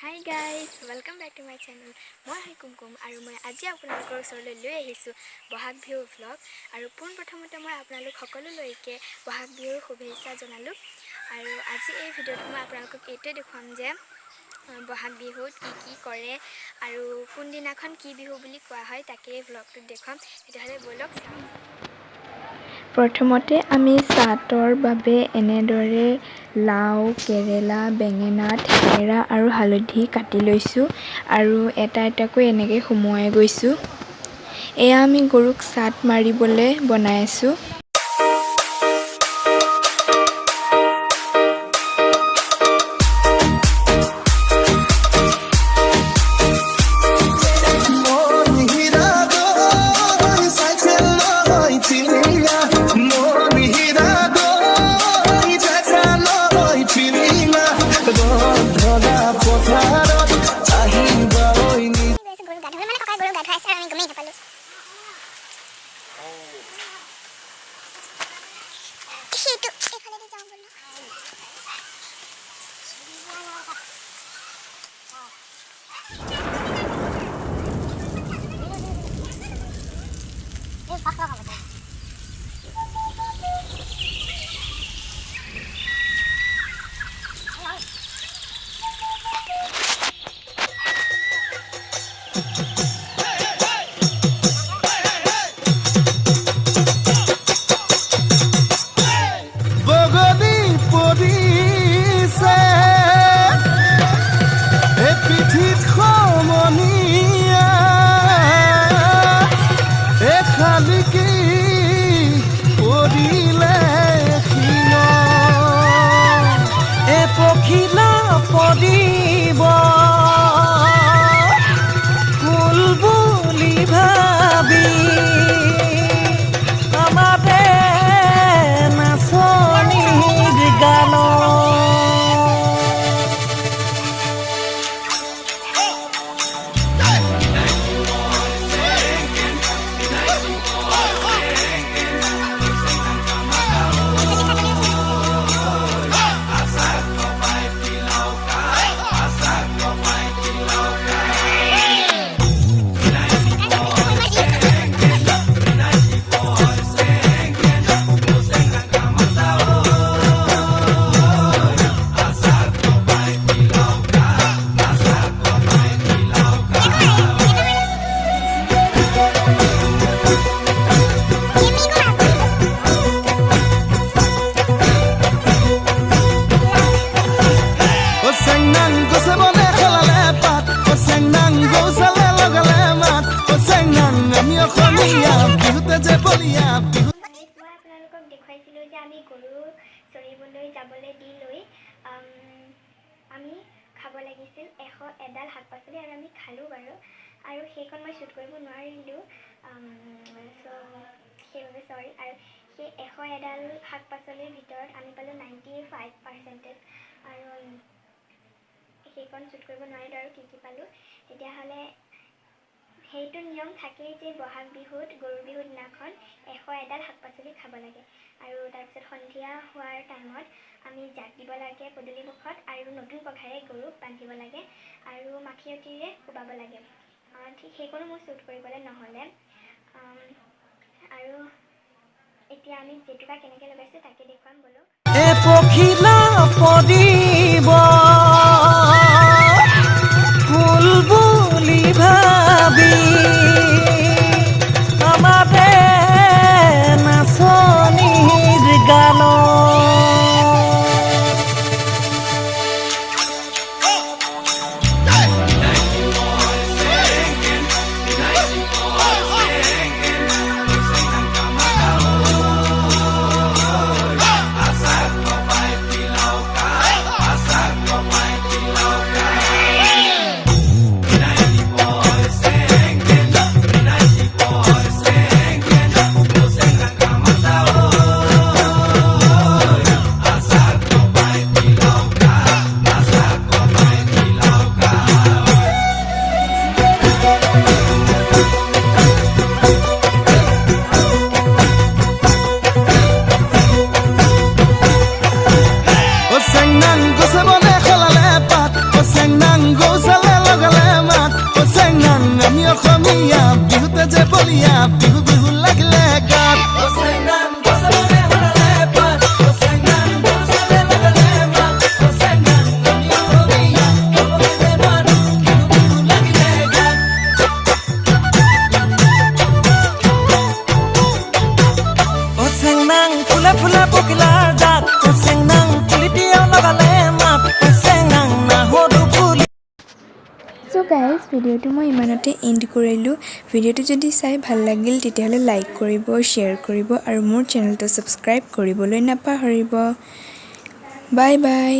Hi guys, welcome back to my channel. মই হয় কুমকুম আৰু মই আজি আপোনালোকৰ ওচৰলৈ লৈ আহিছোঁ বহাগ বিহু vlog আৰু পোনপ্ৰথমতে মই আপোনালোক সকলোলৈকে বহাগ বিহুৰ শুভেচ্ছা জনালোঁ আৰু আজি এই ভিডিঅ'ত মই আপোনালোকক এইটোৱে দেখুৱাম যে বহাগ বিহুত কি কৰে আৰু কোন দিনাখন কি বিহু বুলি কোৱা হয় তাকে এই vlogটোত দেখুৱাম তেতিয়াহ'লে বলক চাওঁ প্ৰথমতে আমি চাটৰ বাবে এনেদৰে লাও কেৰেলা বেঙেনা থেকেৰা আৰু হালধি কাটি লৈছোঁ আৰু এটা এটাকৈ এনেকৈ সুমুৱাই গৈছোঁ এয়া আমি গৰুক চাট মাৰিবলৈ বনাই আছোঁ আমি গৰু চৰিবলৈ যাবলৈ দি লৈ আমি খাব লাগিছিল 100 এডাল শাক-পাচলি আৰু আমি খালোঁ বাৰু আৰু সেইখন মই শ্বুট কৰিব নোৱাৰিলোঁ সেইবাবে সৰি আৰু সেই 100 এডাল শাক-পাচলিৰ ভিতৰত আমি পালোঁ 95% আৰু সেইখন শ্বুট কৰিব নোৱাৰিলোঁ আৰু কি পালোঁ তেতিয়াহ'লে সেইটো নিয়ম থাকেই যে বহাগ বিহুত গৰু বিহুৰ দিনাখন 100 এডাল শাক-পাচলি খাব লাগে আৰু তাৰপিছত সন্ধিয়া হোৱাৰ টাইমত আমি জাক দিব লাগে পদূলি মুখত আৰু নতুন পঘাৰে গৰুক বান্ধিব লাগে আৰু মাখিয়তীৰে কোবাব লাগে ঠিক সেইকণো মোৰ শ্বুট কৰিবলৈ নহ'লে আৰু এতিয়া আমি জেতুকা কেনেকৈ লগাইছোঁ তাকে দেখুৱাম বলক পখিলা পদিব ফুল বুলি ভাবি আমাৰে নাচনীৰ গানত নাং গৌচালে লগালে মাত অচেং নাং আমি অসমীয়া বিহুতে যে বলিয়া বিহু বিহু লাগিলে গাত অচেং নাং গৌচালে হৰালে পাত অচেং নাং গৌচালে লগালে মাত অচেং নাং আমি অসমীয়া বিহুতে যে বলিয়া বিহু বিহু লাগিলে গাত অচেং নাং ফুলে ফুলে পখিলাৰ জাত অচেং নাং পুলিটিয়া লগালে মাত অচেং নাং নাহৰু ফুলি সো গাইজ ভিডিঅ'টো মই ইমানতে এণ্ড কৰিলোঁ ভিডিঅ'টো যদি চাই ভাল লাগিল তেতিয়াহ'লে লাইক কৰিব শ্বেয়াৰ কৰিব আৰু মোৰ চেনেলটো ছাবস্ক্ৰাইব কৰিবলৈ নাপাহৰিব বাই বাই